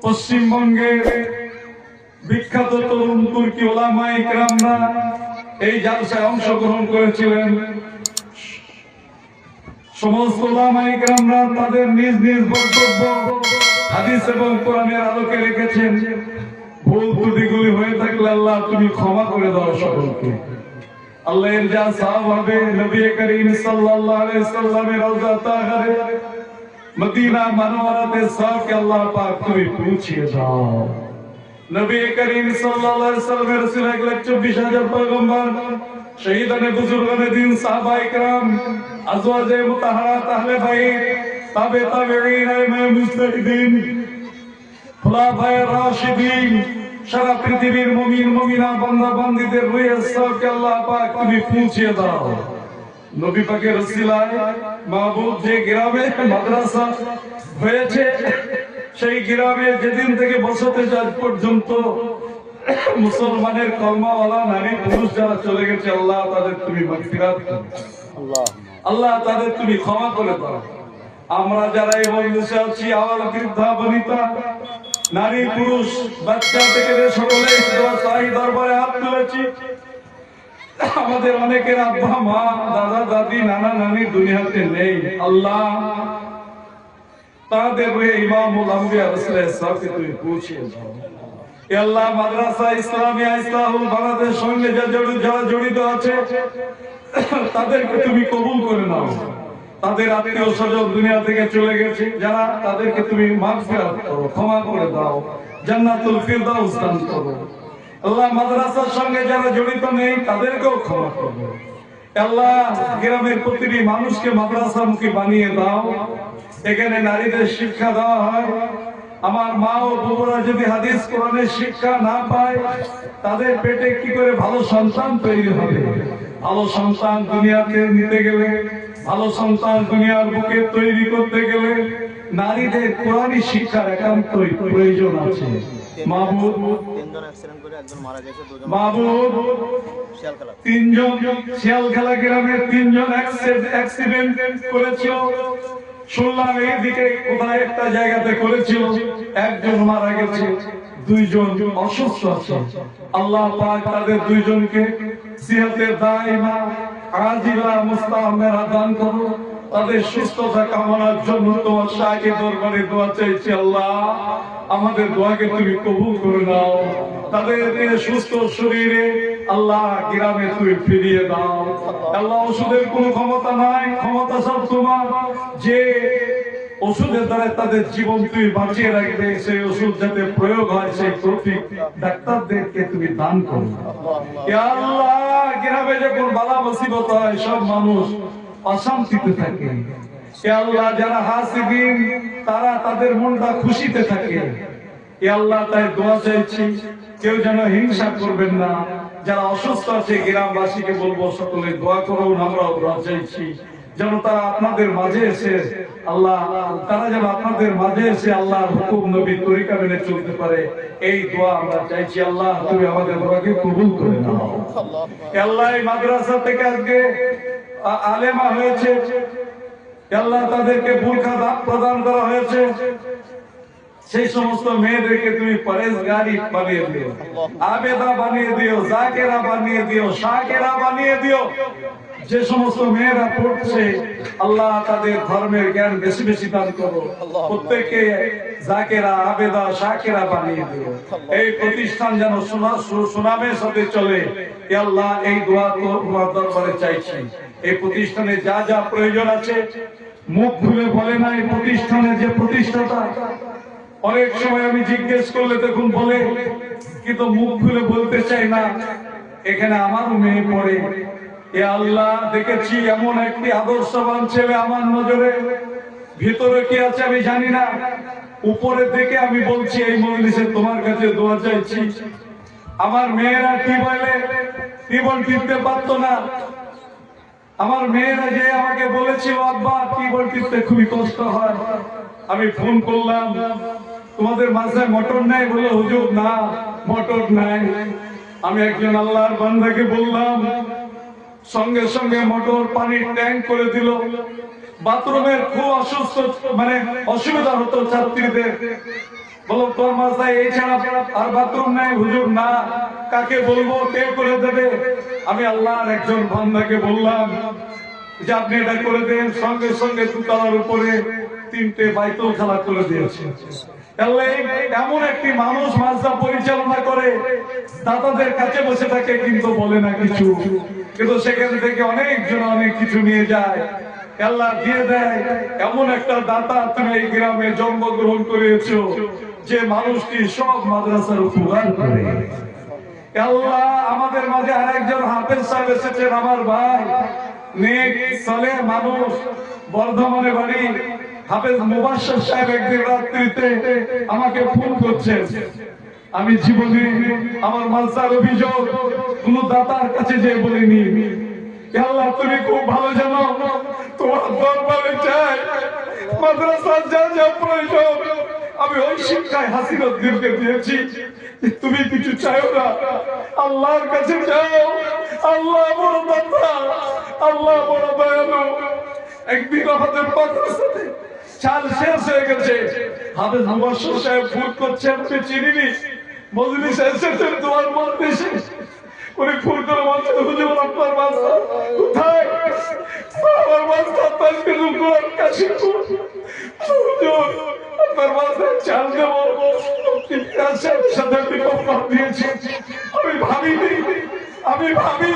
পশ্চিমবঙ্গের বিখ্যাত তরুণ তুর্কি ওলামায়ে কেরামরা এই জালসায় অংশগ্রহণ করেছিলেন। সমস্ত ওলামায়ে কেরামরা তাদের নিজ নিজ বক্তব্য হাদিস এবং কোরআনের আলোকে রেখেছেন। ভুল ত্রুটিগুলি হয়ে থাকলে আল্লাহ তুমি ক্ষমা করে দাও সকলকে। আল্লাহর যা সওয়াব হবে নবী করিম সাল্লাল্লাহু আলাইহি সাল্লামের রওজা তাহরে মদিনা মুনাওয়ারাতে সওয়াবকে আল্লাহ পাক তুমি পৌঁছিয়ে দাও। নবী করিম সাল্লাল্লাহু আলাইহি সাল্লামের রাসূল 1,24,000 পয়গম্বর, শহীদানে বুজুর্গানে দিন, সাহাবায়ে কেরাম, আজওয়াজে মুতাহহারাত, আহলে বাইত, তাবে তাবেঈন, ইমাম মুজতাহিদিন, খুলাফায়ে রাশিদিন, সারা পৃথিবীর মুমিন মুমিনা বান্দা বান্দীদের রুহের সওয়াবকে আল্লাহ পাক তুমি পৌঁছিয়ে দাও। নবী পাকের ওসিলায় মাহবুব যে গ্রামে মাদ্রাসা হয়েছে সেই গ্রামে যেদিন থেকে বসতে আজ পর্যন্ত মুসলমানের কলমাওয়ালা নারী পুরুষ যারা চলে গেছে, আল্লাহ তাদের তুমি মাগফিরাত করো, আল্লাহ তাদের তুমি ক্ষমা করে দাও। আমরা যারা এই মজলিসে আছি, আওয়াল বৃদ্ধা বনিতা, নারী পুরুষ, বাচ্চা থেকে সকলে দোয়া চাই, দরবারে হাত তুলেছি। আমাদের অনেকের আব্বা মা দাদা দাদি নানা নানি দুনিয়াতে নেই, আল্লাহ তাদের ইমামুল আম্বিয়া রাসূলের সাথে তুমি পৌঁছিয়ে দাও। এ আল্লাহ মাদ্রাসা ইসলামিয়া ইসলাহুল বাংলাদেশ সঙ্গে যারা জড়িত আছে তাদেরকে তুমি কবুল করে নাও। তাদের আত্মীয় স্বজন দুনিয়া থেকে চলে গেছে যারা, তাদেরকে তুমি মাগফিরাত করো, ক্ষমা করে দাও, জান্নাতুল ফিরদাউস দান করো। আল্লাহ মাদ্রাসার সঙ্গে যারা জড়িত নেই তাদেরকেও ক্ষমা করো। আল্লাহ গ্রামের প্রতিটি মানুষকে মাদ্রাসামুখী বানিয়ে দাও, এখানে নারীদের শিক্ষা দেওয়া হয়। আমার মা ও বাবারা যদি হাদিস কোরআনের শিক্ষা না পায়, তাদের পেটে কি করে ভালো সন্তান তৈরি হবে? ভালো সন্তান দুনিয়াতে নিতে গেলে, ভালো সন্তান দুনিয়ার বুকে তৈরি করতে গেলে নারীদের কোরআনী শিক্ষার একান্তই প্রয়োজন আছে। শিয়ালখেলা গ্রামের 3 জন অ্যাক্সিডেন্ট করেছিল। শুনলাম এইদিকে কোথায় একটা জায়গাতে করেছিল, 1 জন মারা গেছে, 2 জন অসুস্থ আছে। আল্লাহ পাক তাদের 2 জনকে সিহাতের দাইমা আজিলা মুস্তামেরা দান করো। তাদের সুস্থতা কামনার জন্য তোমার শাহী দরবারে দোয়া চাইছি। আল্লাহ আমাদের দোয়াকে তুমি কবুল করে নাও। তাদের সুস্থ শরীরে আল্লাহ গ্রামে তুমি ফিরিয়ে দাও। আল্লাহ ওষুধের কোনো ক্ষমতা নাই, ক্ষমতা সব তোমার। যে ওষুধের দ্বারা তাদের জীবন তুমি বাঁচিয়ে রাখবে, সেই ওষুধ যাতে প্রয়োগ হয় সেই তৌফিক ডাক্তারদেরকে তুমি দান করো। ইয়া আল্লাহ গ্রামে যখন বালা মুসিবত হয় সব মানুষ অশান্তিতে থাকে, ইয়া আল্লাহ যারা হাসিদিন তারা তাদের মনটা খুশিতে থাকে। ইয়া আল্লাহ তাই দোয়া চাইছি, কেউ যেন হিংসা করবেন না। যারা অসুস্থ আছে গ্রামবাসীকে বলবো সকলে দোয়া করুন, আমরাও দোয়া চাইছি যেন তারা আপনাদের মাঝে এসে আল্লাহ আল্লাহর হুকুম নবী তরিকা মেনে চলতে পারে, এই দোয়া আমরা চাইছি। আল্লাহ তুমি আমাদের দোয়াকে কবুল করে নাও। আল্লাহ এই মাদ্রাসা থেকে আজকে আলেমা হয়েছে, আল্লাহ তাদেরকে বুরকা প্রদান করা হয়েছে। সেই সমস্ত মেয়েদেরকে তুমি পরেজগারি বানিয়ে দিও, আবেদা বানিয়ে দিও, জাকেরা বানিয়ে দিও, শাকেরা বানিয়ে দিও। যে সমস্ত মেয়েরা পড়ছে আল্লাহ তাদের ধর্মের জ্ঞান বেশি বেশি দান করো, প্রত্যেককে জাকেরা আবেদা শাকেরা বানিয়ে দিও। এই প্রতিষ্ঠান যেন সুনামের সাথে চলে, আল্লাহ এই দোয়া তোমার দরবারে চাইছি। এই প্রতিষ্ঠানে যা যা প্রয়োজন আছে মুখ খুলে বলে না। এই প্রতিষ্ঠানের যে প্রতিষ্ঠাতা, অনেক সময় আমি জিজ্ঞেস করলে তখন বলে, কিন্তু মুখ খুলে বলতে চাই না এখানে আমারও মেয়ে পড়ে। এ আল্লাহ দেখেছি এমন একটি আদর্শবান ছেলে আমার নজরে, ভিতরে কি আছে আমি জানি না, উপরের দিকে আমি বলছি এই মজলিসে তোমার কাছে দোয়া চাইছি। আমার মেয়েরা টিবল টিপতে পারতো না, আমার মেয়েরা যে আমাকে বলেছিল আব্বা টিবল টিপতে খুবই কষ্ট হয়। আমি ফোন করলাম, তোমাদের মাঝে মোটর নাই? বলে হুজুর না মোটর নাই। আমি একজন আল্লাহর বান্দাকে বললাম সঙ্গে সঙ্গে মোটর পানির ট্যাঙ্ক করে দিল। বাথরুমের খুব অসুস্থ মানে অসুবিধা হতো ছাত্রীদের। বলো তোর মাথায় এই ছাড়া আর বাথরুম নাই হুজুর। না, কাকে বলবো, কে করে দেবে? আমি আল্লাহর একজন বান্দাকে বললাম যে আপনি এটা করে দেন। সঙ্গে সঙ্গে দুতলার উপরে 3টে বাইতুল খালা করে দিয়েছে। এমন একটি মানুষ মাদ্রাসা পরিচালনা করে, দাতাদের কাছে বসে থাকে কিন্তু বলে না কিছু, কিন্তু সেখান থেকে অনেকজন অনেক কিছু নিয়ে যায়, আল্লাহ দিয়ে দেয়। এমন একটা দাতা তুমি এই গ্রামে জন্মগ্রহণ করেছো যে মানুষটি সব মাদ্রাসার উপকার করে। আল্লাহ আমাদের মাঝে আরেকজন হাফেজ সাহেব এসেছেন, আমার ভাই, নেক সালেহ মানুষ, বর্ধমানে বাড়ি। হাফেজ মুবাশশির সাহেব একদিন রাত্রিতে আমাকে ফোন করছেন। আমি জীবনে আমার মালসার অভিযোগ কোন দাতার কাছে যে বলিনি। আল্লাহ তুমি খুব ভালো জানো, তোমার দরবারে চাই মাদ্রাসার যা যা প্রয়োজন আমি ওই শিক্ষায় হাসিনুদ্দিনকে দিয়েছি। তুমি কিছু চাইও না, আল্লাহর কাছে যাও। আল্লাহ বড় দাতা, আল্লাহ বড় দয়ালু। একদিন আমাদের মাদ্রাসাতে চাল শেষ হয়ে গেছে, হাফেজ মুবাশশির সাহেব ফোন করছেন, আপনি চিনিনি, মজলিসে এসেছেন তোমার মজলিসে। উনি ফোন করে বলছেন, হুজুর আপনার মাদ্রাসা কোথায়? আমার মাদ্রাসা তাজবিরুল কোরআন কাশিমপুর। হুজুর আপনার মাদ্রাসায় চাল দেব, সাথে বিপদ দিয়েছি। আমি ভাবি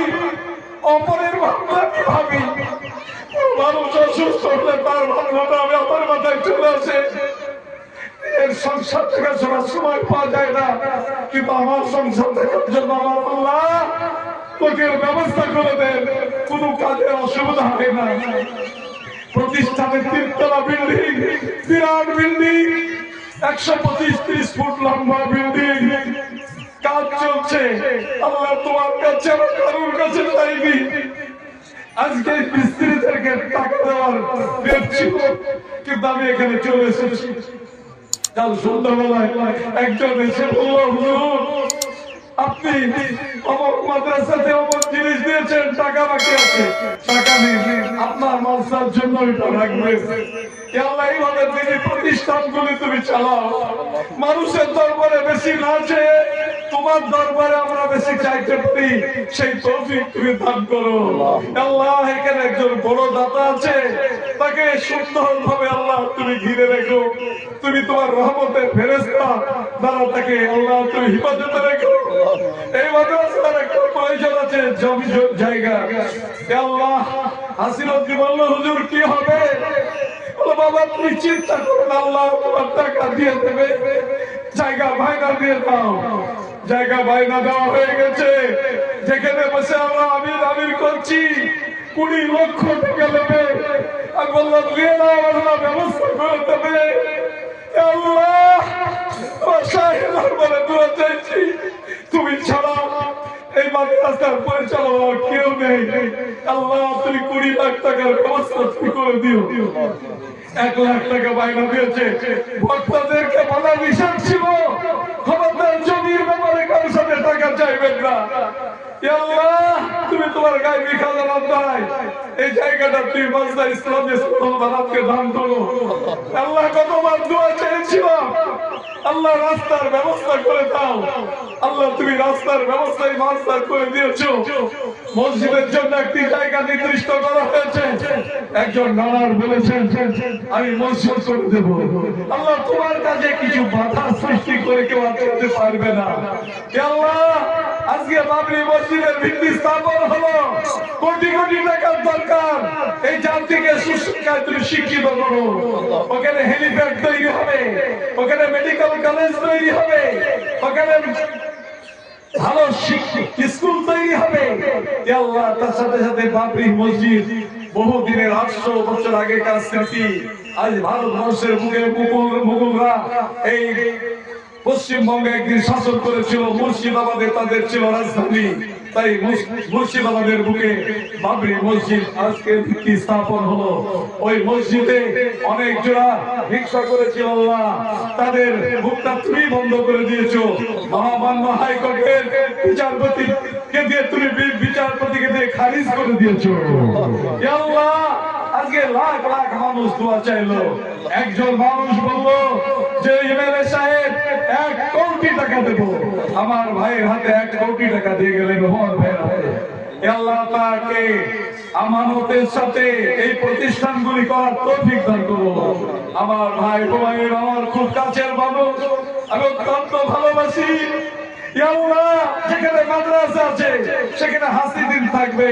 অপরের ভাবনা, ভাবি মানুষ অসুস্থ হলে তার ভাবনাটা আমি আমার মাথায় চলে আসে। এর সংসার থেকে শোনার সময় পাওয়া যায় না, কিন্তু আমার সংসার দেখার জন্য আমার আল্লাহ তোকের ব্যবস্থা করে দেন, কোনো কাজের অসুবিধা হয় না। প্রতিষ্ঠানের 3তলা বিল্ডিং, বিরাট বিল্ডিং, 125-30 ফুট লম্বা বিল্ডিং, কাজ চলছে। আল্লাহ তোমার কাছে আমার কারোর কাছে চাইনি। আজকে মিস্ত্রিদেরকে টাকা দেওয়ার ডেট ছিল, কিন্তু আমি এখানে চলে এসেছি। কাল সন্ধ্যাবেলায় একজন এসে বলল, হুজুর আপনি অমুক মাদ্রাসাতে অমুক জিনিস দিয়েছেন, টাকা বাকি আছে। টাকা নেই, আপনার মাদ্রাসার জন্য এটা রাখবেন। আল্লাহ এইভাবে দিনী প্রতিষ্ঠানগুলি তুমি চালাও। মানুষের দরবারে বেশি না চেয়ে তোমার দরবারে আমরা বেশি চাইতে পারি, সেই তৌফিক তুমি দান করো। আল্লাহ এখানে একজন বড় দাতা আছে, তাকে সুন্দর ভাবে আল্লাহ তুমি ঘিরে রেখো। তুমি তোমার রহমতের ফেরেশতা দ্বারা তাকে আল্লাহ তুমি হিফাজতে রেখো। এই মাদ্রাসার একটা প্রয়োজন আছে, জমি জায়গা। আল্লাহ হাসিনুদ্দিন বলল, হুজুর কি হবে? বাবা তুমি চিন্তা করো না, আল্লাহ তোমার টাকা দিয়ে দেবে। জায়গা বায়না দিয়ে দাও। জায়গা বায়না দেওয়া হয়ে গেছে, যেখানে বসে আমরা আমির করছি। 20 লক্ষ টাকা নেবে। আমি বললাম দিয়ে দাও, আল্লাহ ব্যবস্থা করে দেবে। আল্লাহ দোয়া চাইছি, তুমি ছাড়া এই মাদ্রাসার পরিচালনার কেউ নেই। আল্লাহ তুমি 20 লাখ টাকার ব্যবস্থা তুমি করে দিও। 1 লাখ টাকা বায়না দিয়েছে। ভক্তদেরকে বলা নিষেধ ছিল, খবরদার জমির ব্যাপারে কারোর সাথে টাকা চাইবেন না। আল্লাহ তুমি তোমার গায়বী খাজানা দাও, এই জায়গাটা তুমি মাদ্রাসা ইসলামী স্কুল বানাতে দান করো। আল্লাহ কতবার দোয়া চেয়েছিলাম, আল্লাহ রাস্তার ব্যবস্থা করে দাও। আল্লাহ তুমি রাস্তার ব্যবস্থায় মাদ্রাসা করে দিয়েছো। মসজিদের জন্য একটি জায়গা নির্দিষ্ট করা হয়েছে। একজন নানার বলেছেন আমি মসজিদ করে দেব। আল্লাহ তোমার কাছে কিছু বাধা সৃষ্টি করে কেউ আটকাতে পারবে না। আল্লাহ আজকে বাবরি মসজিদের ভিত্তি স্থাপন হলো, কোটি কোটি টাকার দরকার। এই জাতিকে সুশিক্ষায় তুমি শিক্ষিত করো। ওখানে হেলিপ্যাড তৈরি হবে, ওখানে মেডিকেল কলেজ তৈরি হবে, ওখানে ভালো স্কুল তৈরি হবে। আল্লাহ তার সাথে সাথে বাবরি মসজিদ বহুদিনের 800 বছর আগেকার স্মৃতি। আজ ভারতবর্ষের বুকে মুঘলরা এই পশ্চিমবঙ্গে একদিন শাসন করেছিল, মুর্শিদাবাদে তাদের ছিল রাজধানী। তাই মুর্শিদাবাদের বুকে বাবরি মসজিদ আজকে ভিত্তি স্থাপন হলো। ওই মসজিদে অনেক জোড়া ভিক্ষা করেছিল আল্লাহ, তাদের মুখটা তুমি বন্ধ করে দিয়েছো। মহামান্য হাইকোর্টের বিচারপতিকে দিয়ে তুমি বিচারপতিকে দিয়ে খারিজ করে দিয়েছো। আল্লাহ আজকে লাখ লাখ মানুষ দোয়া চাইলো। একজন মানুষ বললো যে এমএলএ সাহেব 1 কোটি টাকা দেবো। আমার ভাইয়ের হাতে 1 কোটি টাকা দিয়ে গেলেন আমার ভাইয়ের হাতে। আল্লাহ তাকে আমানতের সাথে এই প্রতিষ্ঠানগুলি করার তৌফিক দান করো। আমার ভাই বোনের আমার খুব কাছের মানুষ, আমি অত্যন্ত ভালোবাসি। আল্লাহ যেখানে মাদ্রাসা আছে সেখানে হাসিদিন থাকবে।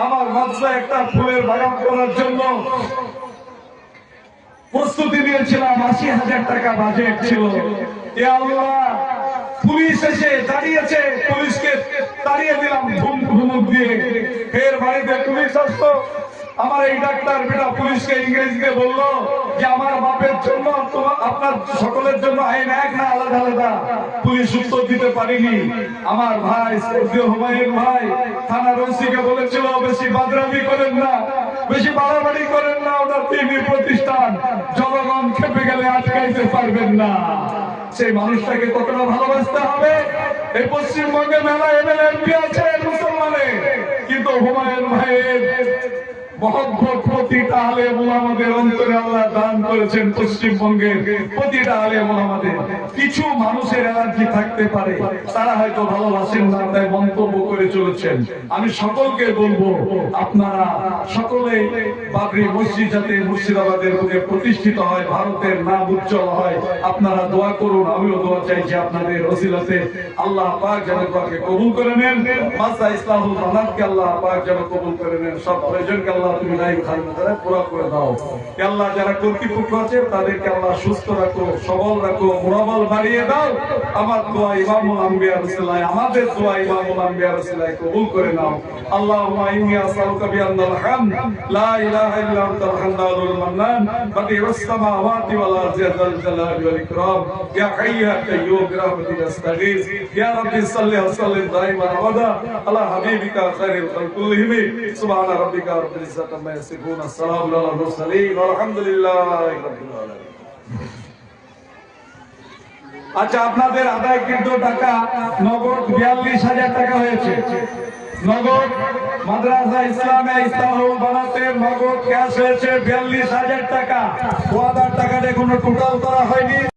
আমার মাদ্রাসা একটা ফুলের বাগান করার জন্য প্রস্তুতি নিয়েছিলাম, 80,000 টাকা বাজেট ছিল। আল্লাহ পুলিশ এসে দাঁড়িয়েছে, পুলিশকে তাড়িয়ে দিলাম ধুমধুমুক দিয়ে। ফের বাড়িতে পুলিশ আসতো, আমার এই ডাক্তার বেটা পুলিশকে ইংরেজিতে বললো যে আমার বাপের জন্য আপনার সকলের জন্য আইন এক না আলাদা আলাদা। পুলিশ উত্তর দিতে পারিনি। আমার ভাই হুমায়ুন ভাই থানার ওসিকে বলেছিল বেশি বাদরামি করেন না, বেশি বাড়াবাড়ি করেন না, ওটা টিভি প্রতিষ্ঠান, জনগণ খেপে গেলে আটকাইতে পারবেন না। সেই মানুষটাকে কতটা ভালোবাসতে হবে। এই পশ্চিমবঙ্গে মেলা এমএলএ এমপি আছে মুসলমানের, কিন্তু হুমায়ুন ভাইয়ের মহব্বত প্রতিটা আলেম ওলামাদের অন্তরে আল্লাহ দান করেছেন। পশ্চিমবঙ্গের প্রতিটা আলেম ওলামাদের কিছু মানুষের এলার্জি থাকতে পারে, তারা হয়তো ভালোবাসেন না, তাই মন্তব্য করে চলেছেন। আমি সকলকে বলবো আপনারা সকলে বাবরি মসজিদ যাতে মুর্শিদাবাদের বুকে প্রতিষ্ঠিত হয়, ভারতের নাম উজ্জ্বল হয়, আপনারা দোয়া করুন। আমিও দোয়া চাইছি আপনাদের ওসিলাতে আল্লাহ পাক যেন দোয়াকে কবুল করে নেন। মাসা ইসলাহুল মানাতকে আল্লাহ পাক যেন কবুল করে নেন। সব প্রয়োজনকে আল্লাহ তুমি নাই খালিদারে পুরো করে দাও। আল্লাহ যারা কর্তৃপক্ষ আছে তাদেরকে আল্লাহ সুস্থ রাখো, সবল রাখো, মনোবল বাড়িয়ে দাও। আমার দোয়া ইমামুল আম্বিয়া রাসূলুল্লাহ, আমাদের দোয়া ইমামুল আম্বিয়া রাসূলুল্লাহ কবুল করে নাও। আল্লাহুম্মা ইন্নী আসআলুকা বিআন্নাল হামদ লা ইলাহা ইল্লা আনতাল হান্নানুল মান্নান বাদিউস সামাওয়াতি ওয়াল আরদি যাল জালালি ওয়াল ইকরাম ইয়া হাইয়্যু ইয়া কাইয়্যুম বিরহমাতিকা আস্তাগীস ইয়া রাব্বি সাল্লি ওয়া সাল্লিম দাইমান আবাদা আলা হাবিবিকা খায়রুল খালকুল্লিহিম সুবহানা রাব্বিকা রাব্বিল ইজ্জাতি আম্মা ইয়াসিফুন আসসালামু আলাল মুরসালিন আলহামদুলিল্লাহি রাব্বিল আলামিন। আচ্ছা, আপনাদের আদায়কৃত টাকা নগদ 42,000 টাকা হয়েছে। নগদ মাদ্রাসা ইসলামে ইসলাহুল বানাতে নগদ ক্যাশ হয়েছে 42,000 টাকা। ওয়াদার টাকাটা এখনো টোটাল করা হয়নি।